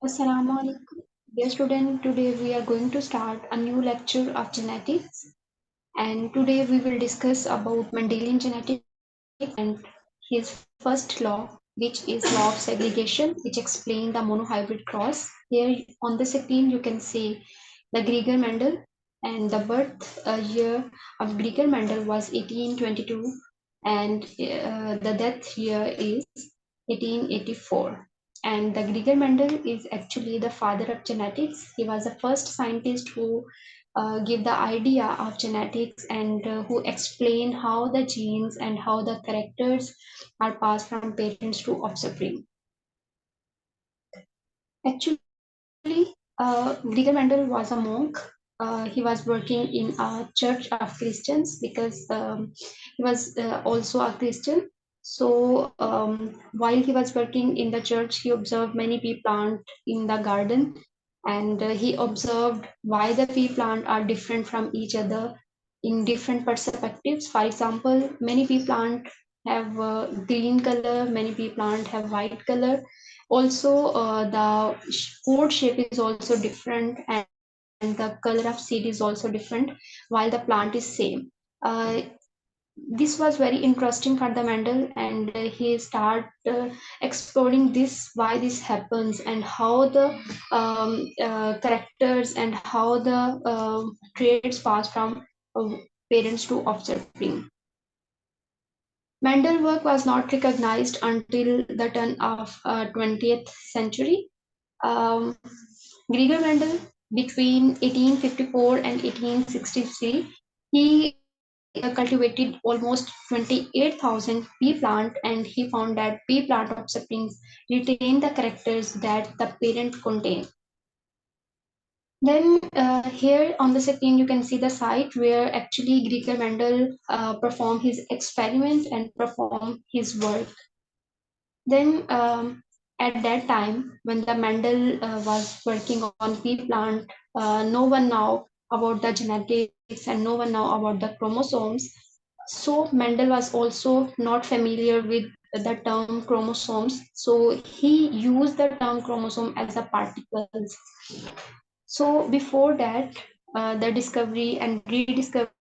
Assalamu alaikum. Dear student, today we are going to start a new lecture of genetics, and today we will discuss about Mendelian genetics and his first law, which is law of segregation, which explains the monohybrid cross. Here on the screen you can see the Gregor Mendel, and the birth year of Gregor Mendel was 1822, and the death year is 1884. And the Gregor Mendel is actually the father of genetics. He was the first scientist who give the idea of genetics and who explain how the genes and how the characters are passed from parents to offspring. Actually, Gregor Mendel was a monk. He was working in a church of Christians because he was also a Christian. So while he was working in the church, he observed many pea plant in the garden, and he observed why the pea plant are different from each other in different perspectives. For example, many pea plant have green color, many pea plant have white color. Also, the port shape is also different, and the color of seed is also different, while the plant is same. This was very interesting for the Mendel, and he started exploring this, why this happens, and how the characters and how the traits pass from parents to offspring. Mendel's work was not recognized until the turn of 20th century. Um, Gregor Mendel, between 1854 and 1863, he cultivated almost 28,000 pea plant, and he found that pea plant offsprings retain the characters that the parent contain. Then here on the screen you can see the site where actually Gregor Mendel performed his experiment and performed his work. Then at that time when the Mendel was working on pea plant, no one knew about the genetics and no one knew about the chromosomes. So Mendel was also not familiar with the term chromosomes. So he used the term chromosome as a particles. So before that, the discovery and rediscovery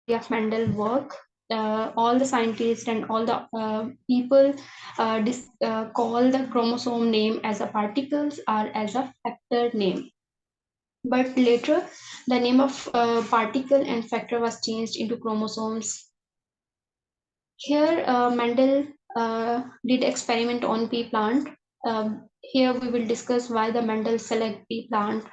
of Mendel work, all the scientists and all the people call the chromosome name as a particles or as a factor name. But later, the name of particle and factor was changed into chromosomes. Here, Mendel did experiment on pea plant. Here we will discuss why the Mendel select pea plant,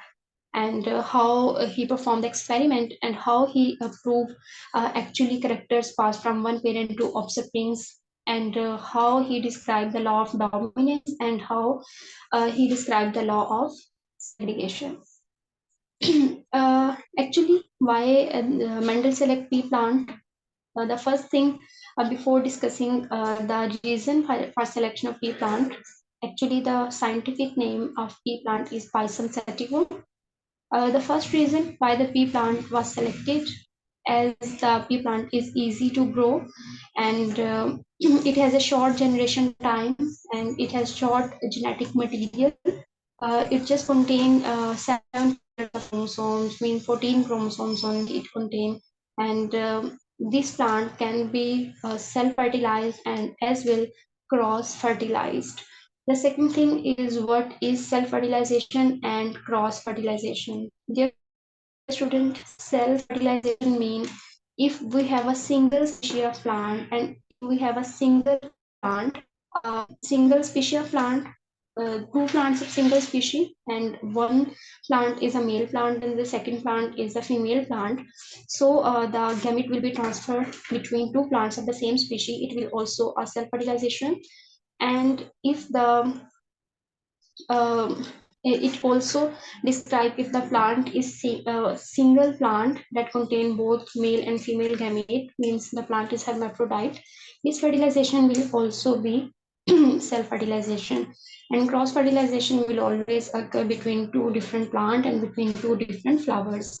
and how he performed the experiment, and how he proved actually characters passed from one parent to offsprings, and how he described the law of dominance, and how he described the law of segregation. Actually, why Mendel select pea plant? The first thing, before discussing the reason for selection of pea plant, actually the scientific name of pea plant is Pisum sativum. The first reason why the pea plant was selected, as the pea plant is easy to grow, and it has a short generation time, and it has short genetic material. It just contains 7 chromosomes, mean 14 chromosomes only it contains, and this plant can be self-fertilized and as well cross-fertilized. The second thing is, what is self-fertilization and cross-fertilization? Dear student, self-fertilization means if we have a single species of plant, and we have a single species of plant, two plants of single species, and one plant is a male plant and the second plant is a female plant. So the gamete will be transferred between two plants of the same species. It will also a self-fertilization. And if the it also describe if the plant is single plant that contain both male and female gamete, means the plant is hermaphrodite. This fertilization will also be self-fertilization. And cross-fertilization will always occur between two different plants and between two different flowers.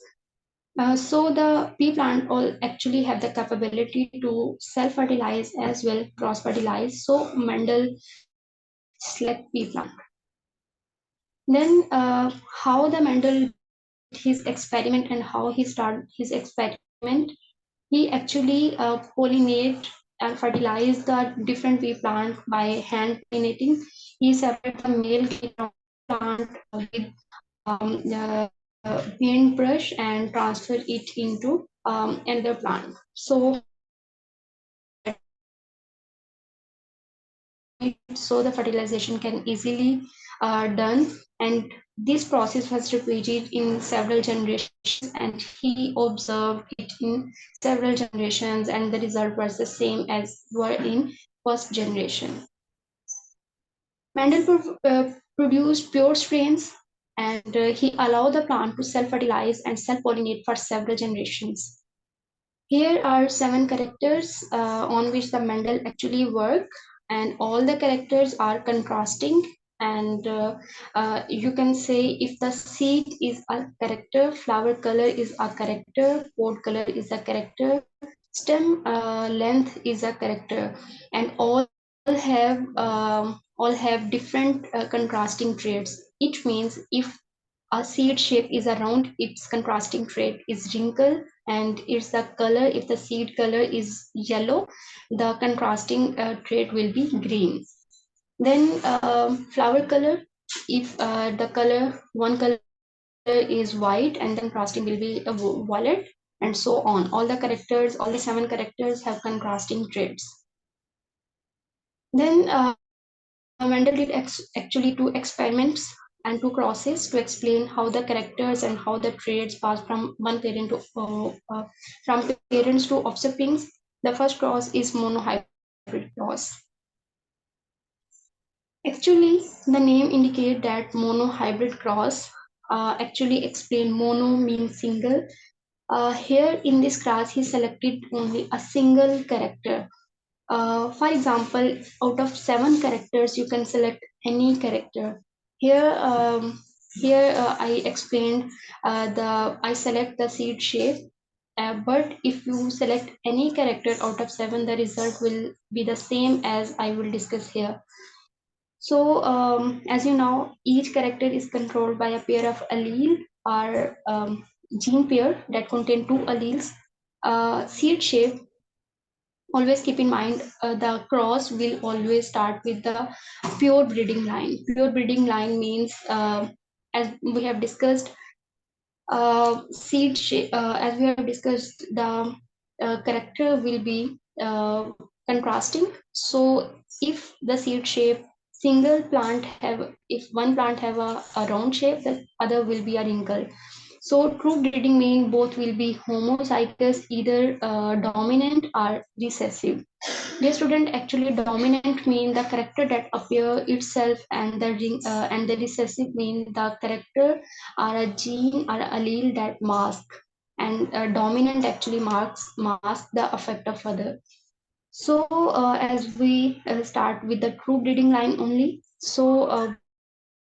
So the pea plant all actually have the capability to self-fertilize as well cross-fertilize. So Mendel select pea plant. Then how the Mendel did his experiment and how he started his experiment, he actually pollinate and fertilize the different bee plant by hand pollinating. He separated the male plant with the paintbrush and transfer it into another plant. So so the fertilization can easily done, and this process was repeated in several generations, and he observed it in several generations, and the result was the same as were in first generation. Mendel produced pure strains, and he allowed the plant to self-fertilize and self-pollinate for several generations. Here are 7 characters on which the Mendel actually work, and all the characters are contrasting. And you can say if the seed is a character, flower color is a character, pod color is a character, stem length is a character, and all have different contrasting traits. It means if a seed shape is a round, its contrasting trait is wrinkle, and it's the color. If the seed color is yellow, the contrasting trait will be green. Then flower color, if the color one color is white, and then contrasting will be a violet, and so on. All the characters, all the 7 characters have contrasting traits. Then Mendel did actually 2 experiments and 2 crosses to explain how the characters and how the traits pass from one parent to from parents to offsprings. The first cross is monohybrid cross. Actually, the name indicate that monohybrid cross actually explain mono means single. Here in this class, he selected only a single character. For example, out of 7 characters, you can select any character. Here, I explained I select the seed shape. But if you select any character out of 7, the result will be the same as I will discuss here. So, as you know, each character is controlled by a pair of allele or gene pair that contain 2 alleles. Seed shape, always keep in mind the cross will always start with the pure breeding line. Pure breeding line means, as we have discussed, as we have discussed, the character will be contrasting. So if the seed shape single plant have, if one plant have a round shape, the other will be a wrinkle. So true breeding means both will be homozygous, either dominant or recessive. Dear student, actually dominant mean the character that appear itself, and the recessive mean the character or a gene or allele that mask. And dominant actually mask the effect of other. So as we start with the true breeding line only, so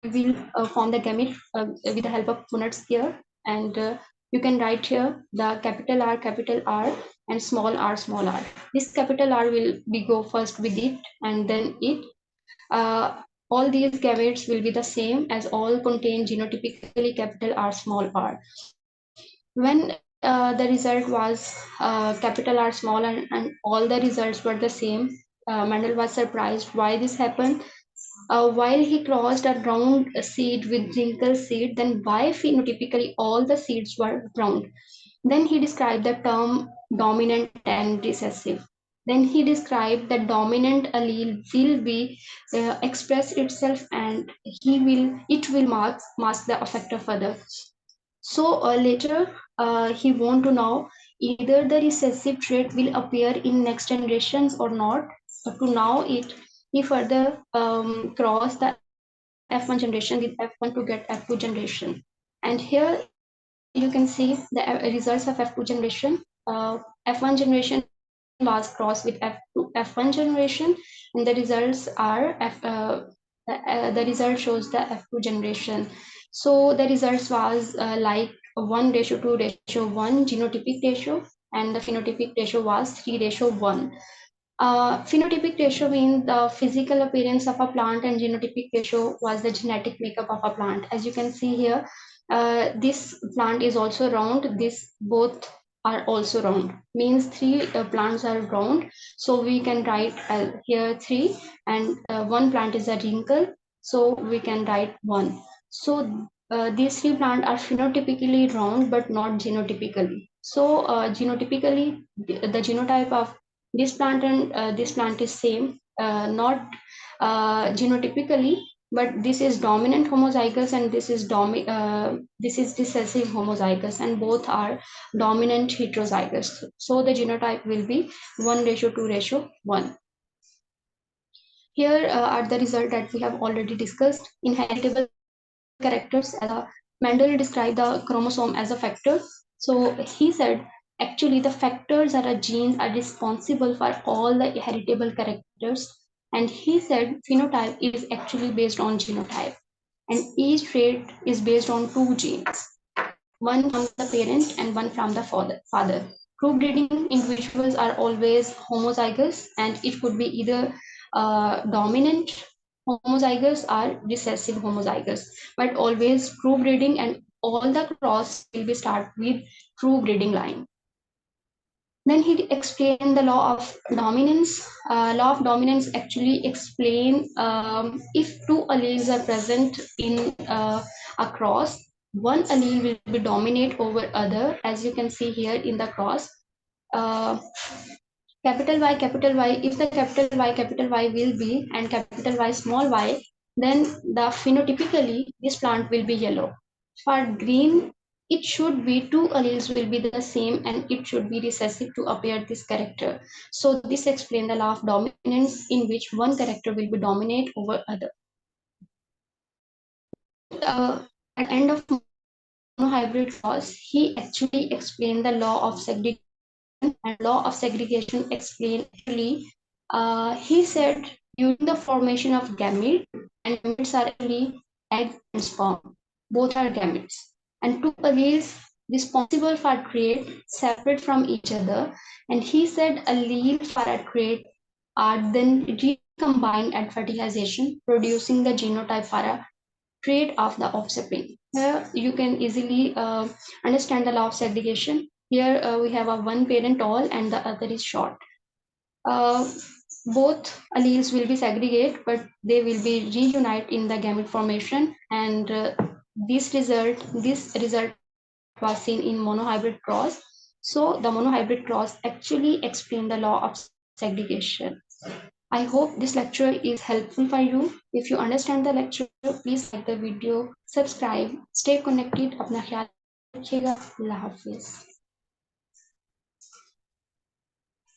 we will form the gamete with the help of punnets here, and you can write here the capital R and small r. This capital R will be go first with it and then it. All these gametes will be the same as all contain genotypically capital R, small r. When the result was capital R, small r, and all the results were the same, Mendel was surprised why this happened. While he crossed a round seed with wrinkle seed, then why phenotypically all the seeds were round? Then he described the term dominant and recessive. Then he described that dominant allele will be express itself, and it will mask the effect of other. So later he want to know either the recessive trait will appear in next generations or not. But to know it, he further crossed the F1 generation with F1 to get F2 generation. And here you can see the results of F2 generation. F1 generation was crossed with F1 generation, and the results are the result shows the F2 generation. So the results was like 1:2:1 genotypic ratio, and the phenotypic ratio was 3:1. Phenotypic ratio means the physical appearance of a plant, and genotypic ratio was the genetic makeup of a plant. As you can see here, this plant is also round. This both are also round. Means three plants are round. So we can write here three, and one plant is a wrinkle. So we can write one. So these three plants are phenotypically round, but not genotypically. So genotypically, the genotype of this plant and this plant is same, not genotypically, but this is dominant homozygous and this is recessive homozygous, and both are dominant heterozygous. So the genotype will be 1:2:1. Here are the results that we have already discussed. Inheritable characters, Mendel described the chromosome as a factor. So he said actually the factors or genes are responsible for all the heritable characters, and he said phenotype is actually based on genotype, and each trait is based on two genes, one from the parent and one from the father. True breeding individuals are always homozygous, and it could be either dominant homozygous or recessive homozygous, but always true breeding, and all the cross will be start with true breeding line. Then he explained the law of dominance. Law of dominance actually explain if two alleles are present in a cross, one allele will be dominate over other, as you can see here in the cross. Uh, capital Y, if the capital Y will be and capital Y small y, then the phenotypically this plant will be yellow. For green, it should be two alleles will be the same and it should be recessive to appear this character. So this explains the law of dominance in which one character will be dominate over other. At end of monohybrid clause, he actually explained the law of segregation, and law of segregation explained actually, he said during the formation of gamete, and gametes are actually egg and sperm, both are gametes, and two alleles responsible for trait separate from each other, and he said allele for a trait are then recombined at fertilization, producing the genotype for a trait of the offspring. Here you can easily understand the law of segregation. Here we have a one parent tall and the other is short. Uh, both alleles will be segregate, but they will be reunite in the gamete formation, and this result was seen in monohybrid cross. So the monohybrid cross actually explain the law of segregation. I hope this lecture is helpful for you. If you understand the lecture, please like the video, subscribe, stay connected. अपना ख्याल रखिएगा. अल्लाह हाफिज.